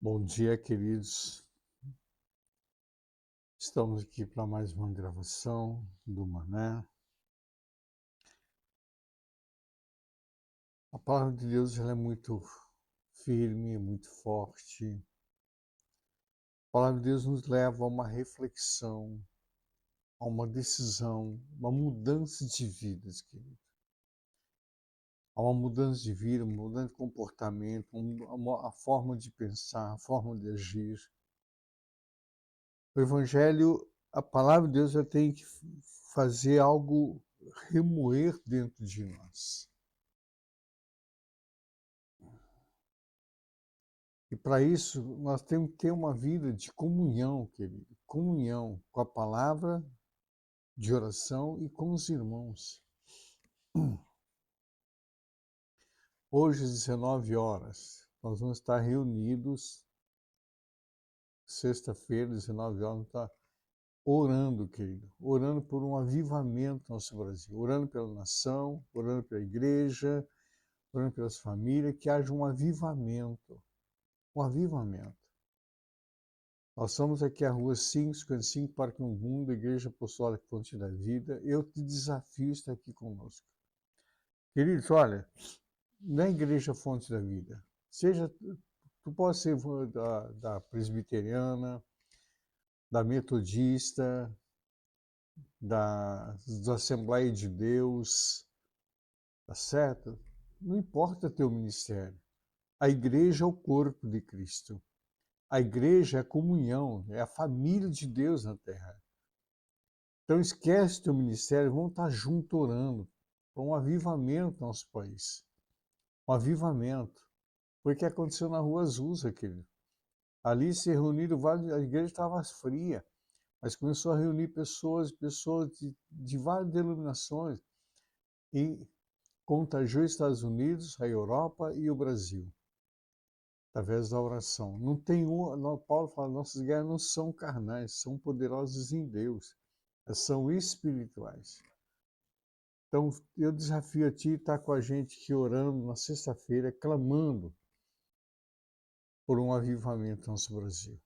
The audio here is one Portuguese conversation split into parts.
Bom dia, queridos. Estamos aqui para mais uma gravação do Mané. A palavra de Deus ela é muito firme, muito forte. A palavra de Deus nos leva a uma reflexão, a uma decisão, uma mudança de vidas, querido. A uma mudança de vida, uma mudança de comportamento, a forma de pensar, a forma de agir. O Evangelho, a palavra de Deus já tem que fazer algo remoer dentro de nós. E para isso, nós temos que ter uma vida de comunhão, querido. Comunhão com a palavra, de oração e com os irmãos. Hoje, às 19 horas, nós vamos estar reunidos, sexta-feira, 19 horas, vamos estar orando, querido. Orando por um avivamento no nosso Brasil. Orando pela nação, orando pela igreja, orando pelas famílias, que haja um avivamento. Um avivamento. Nós somos aqui a rua 555, Parque Mundo, Igreja Apostólica Fonte da Vida. Eu te desafio a estar aqui conosco. Queridos, olha, na Igreja Fonte da Vida, seja, tu pode ser da presbiteriana, da metodista, da Assembleia de Deus, tá certo? Não importa teu ministério. A igreja é o corpo de Cristo. A igreja é a comunhão, é a família de Deus na terra. Então esquece teu ministério, vamos estar juntos orando para um avivamento no nosso país. Um avivamento. Foi o que aconteceu na Rua Azusa, querido. Ali se reuniram vários, a igreja estava fria, mas começou a reunir pessoas de várias denominações e contagiou os Estados Unidos, a Europa e o Brasil, através da oração. Não tem Paulo fala, nossas guerras não são carnais, são poderosas em Deus, são espirituais. Então, eu desafio a ti estar com a gente aqui orando na sexta-feira, clamando por um avivamento no nosso Brasil.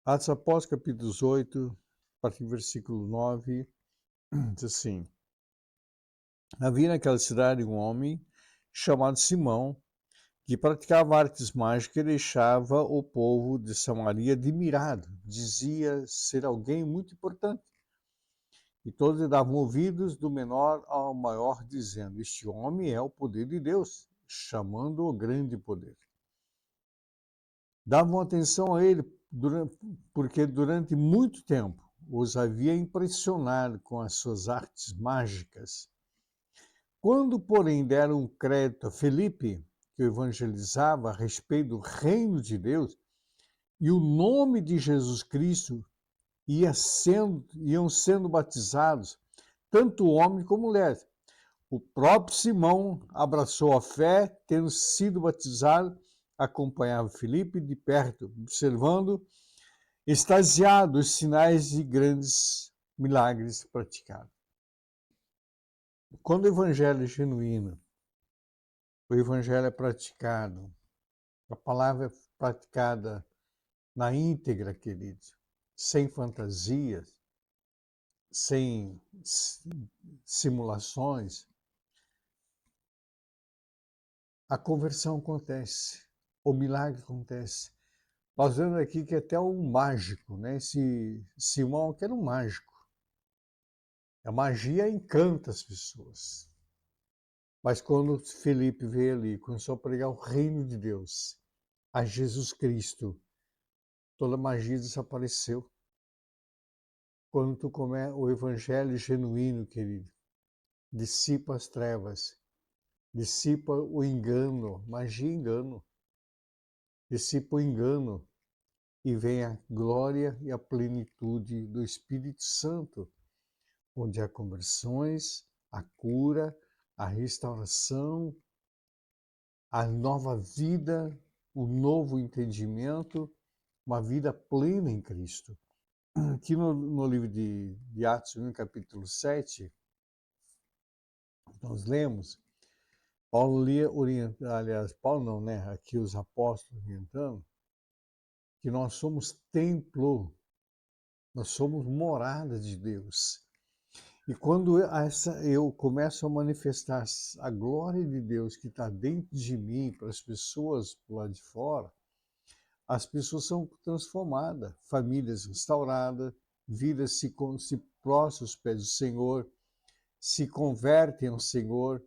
Atos Apóstolos, capítulo 18, a partir do versículo 9, diz assim: havia naquela cidade um homem chamado Simão, que praticava artes mágicas e deixava o povo de Samaria admirado. Dizia ser alguém muito importante. E todos davam ouvidos do menor ao maior, dizendo: este homem é o poder de Deus, chamando o grande poder. Davam atenção a ele porque durante muito tempo os havia impressionado com as suas artes mágicas. Quando, porém, deram crédito a Felipe, que o evangelizava a respeito do reino de Deus, e o nome de Jesus Cristo iam sendo batizados, tanto homem como mulher. O próprio Simão abraçou a fé, tendo sido batizado, acompanhava Filipe de perto, observando, extasiado, os sinais de grandes milagres praticados. Quando o evangelho é genuíno, o evangelho é praticado, a palavra é praticada na íntegra, querido, sem fantasias, sem simulações, a conversão acontece, o milagre acontece. Nós vemos aqui que até um mágico, né? Esse Simão que era um mágico. A magia encanta as pessoas. Mas quando Felipe veio ali, começou a pregar o reino de Deus, a Jesus Cristo, toda a magia desapareceu. Quando tu começa o evangelho genuíno, querido, dissipa as trevas, dissipa o engano, magia e engano, dissipa o engano e vem a glória e a plenitude do Espírito Santo, onde há conversões, a cura, a restauração, a nova vida, o novo entendimento, uma vida plena em Cristo. Aqui no livro de Atos, no capítulo 7, nós lemos, Paulo ali orienta, aliás, Paulo não, né? Aqui os apóstolos orientando que nós somos templo, nós somos morada de Deus. E quando eu começo a manifestar a glória de Deus que está dentro de mim para as pessoas por lá de fora, as pessoas são transformadas, famílias restauradas, vidas se prostram aos pés do Senhor, se convertem ao Senhor,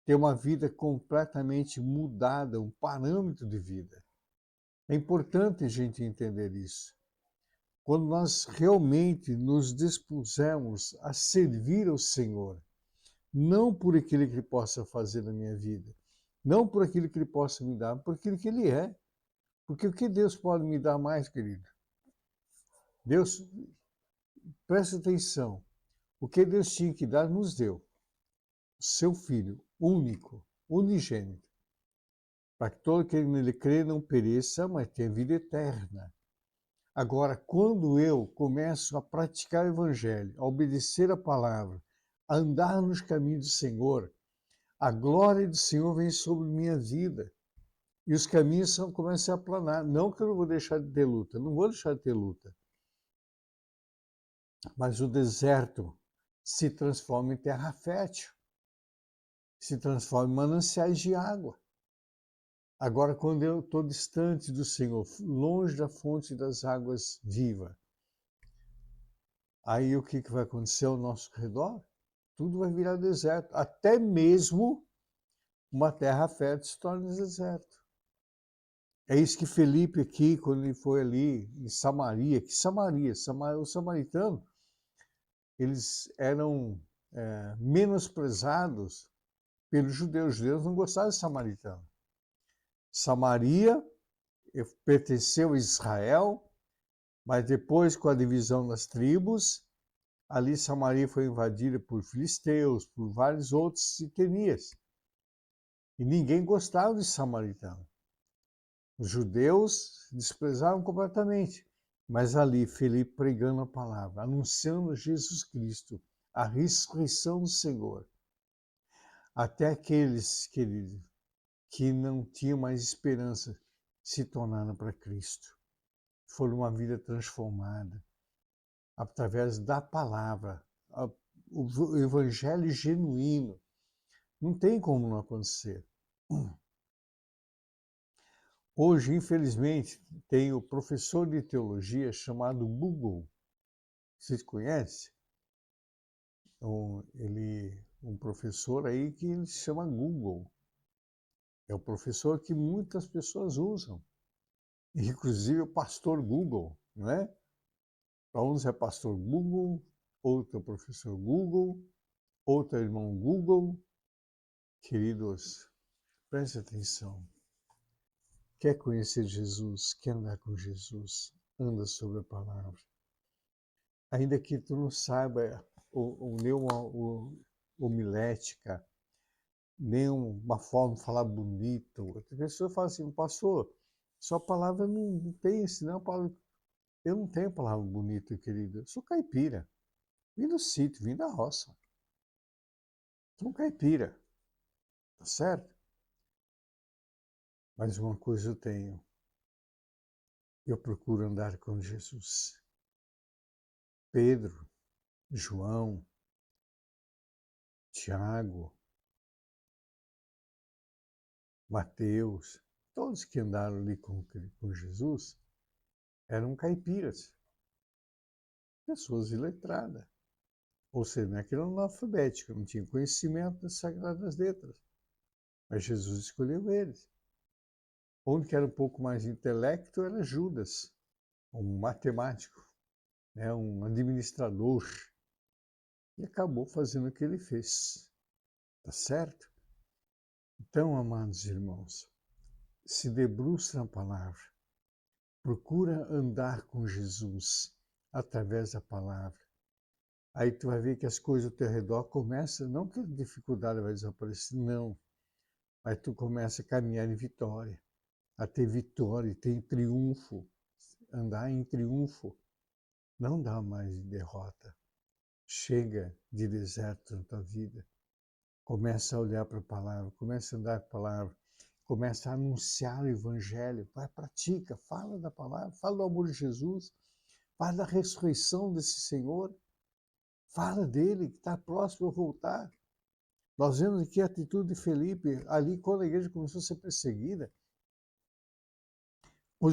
têm uma vida completamente mudada, um parâmetro de vida. É importante a gente entender isso. Quando nós realmente nos dispusermos a servir ao Senhor, não por aquilo que Ele possa fazer na minha vida, não por aquilo que Ele possa me dar, por aquilo que Ele é. Porque o que Deus pode me dar mais, querido? Deus, presta atenção, o que Deus tinha que dar, nos deu. O seu Filho, único, unigênito, para que todo aquele que nele crê não pereça, mas tenha vida eterna. Agora, quando eu começo a praticar o Evangelho, a obedecer a palavra, a andar nos caminhos do Senhor, a glória do Senhor vem sobre minha vida. E os caminhos começam a aplanar. Não que eu não vou deixar de ter luta, não vou deixar de ter luta. Mas o deserto se transforma em terra fértil, se transforma em mananciais de água. Agora, quando eu estou distante do Senhor, longe da fonte das águas vivas, aí o que vai acontecer ao nosso redor? Tudo vai virar deserto. Até mesmo uma terra fértil se torna deserto. É isso que Felipe aqui, quando ele foi ali em Samaria, os samaritanos, eles eram menosprezados pelos judeus. Os judeus não gostavam de samaritano. Samaria pertenceu a Israel, mas depois, com a divisão das tribos, ali Samaria foi invadida por filisteus, por vários outros etnias. E ninguém gostava de samaritano. Os judeus desprezavam completamente. Mas ali, Felipe pregando a palavra, anunciando Jesus Cristo, a ressurreição do Senhor, até aqueles, queridos, que não tinham mais esperança, se tornaram para Cristo. Foram uma vida transformada através da palavra, o evangelho genuíno. Não tem como não acontecer. Hoje, infelizmente, tem o professor de teologia chamado Google. Vocês conhecem? Um professor aí que ele se chama Google. É o professor que muitas pessoas usam. Inclusive o pastor Google, não é? Para uns é pastor Google, outro é professor Google, outro é irmão Google. Queridos, preste atenção. Quer conhecer Jesus? Quer andar com Jesus? Anda sobre a palavra. Ainda que tu não saiba nem uma homilética, nem uma forma de falar bonito. A pessoa fala assim, pastor, sua palavra não tem esse, não. Eu não tenho palavra bonita, querida. Eu sou caipira. Vim do sítio, vim da roça. Sou um caipira. Tá certo? Mas uma coisa eu tenho. Eu procuro andar com Jesus. Pedro, João, Tiago, Mateus, todos que andaram ali com Jesus eram caipiras, pessoas iletradas. Ou seja, não é que eram analfabéticos, não tinham conhecimento das Sagradas Letras. Mas Jesus escolheu eles. Onde que era um pouco mais intelecto era Judas, um matemático, né, um administrador, e acabou fazendo o que ele fez. Tá certo? Então, amados irmãos, se debruça na palavra, procura andar com Jesus através da palavra. Aí tu vai ver que as coisas ao teu redor começam, não que a dificuldade vai desaparecer, não, mas tu começa a caminhar em vitória, a ter vitória, ter triunfo, andar em triunfo. Não dá mais de derrota. Chega de deserto na tua vida. Começa a olhar para a palavra, começa a andar a palavra, começa a anunciar o evangelho, vai, pratica, fala da palavra, fala do amor de Jesus, fala da ressurreição desse Senhor, fala dele que está próximo a voltar. Nós vemos aqui a atitude de Felipe, ali quando a igreja começou a ser perseguida, o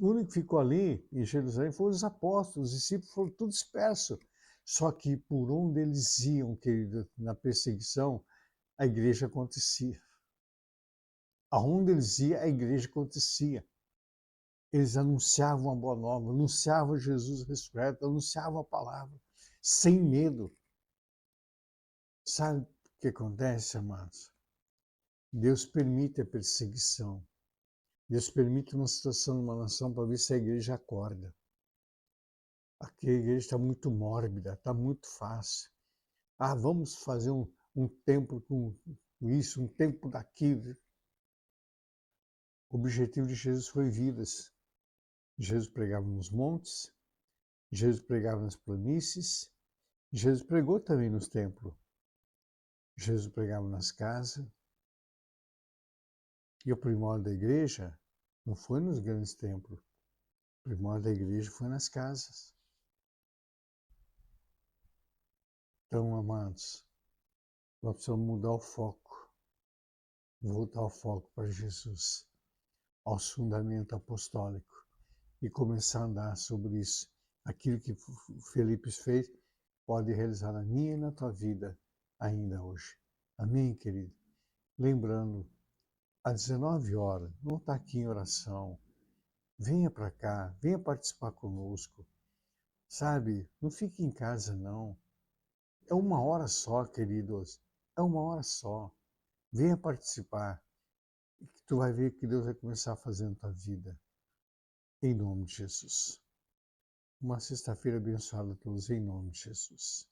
único que ficou ali em Jerusalém foram os apóstolos, os discípulos foram tudo dispersos. Só que por onde eles iam, querido, na perseguição, a igreja acontecia. Aonde eles iam, a igreja acontecia. Eles anunciavam a boa nova, anunciavam Jesus ressurreto, anunciavam a palavra, sem medo. Sabe o que acontece, amados? Deus permite a perseguição. Deus permite uma situação numa nação para ver se a igreja acorda. Aqui a igreja está muito mórbida, está muito fácil. Ah, vamos fazer um templo com isso, um templo daquilo. O objetivo de Jesus foi vidas. Jesus pregava nos montes, Jesus pregava nas planícies, Jesus pregou também nos templos. Jesus pregava nas casas. E o primórdio da igreja não foi nos grandes templos. O primórdio da igreja foi nas casas. Então, amados, nós precisamos mudar o foco, voltar o foco para Jesus, aos fundamentos apostólicos, e começar a andar sobre isso. Aquilo que Felipe fez pode realizar na minha e na tua vida ainda hoje. Amém, querido? Lembrando, às 19 horas, não está aqui em oração. Venha para cá, venha participar conosco. Sabe, não fique em casa, não. É 1 hora só, queridos. É 1 hora só. Venha participar. E que tu vai ver que Deus vai começar a fazer na tua vida. Em nome de Jesus. Uma sexta-feira abençoada a todos, em nome de Jesus.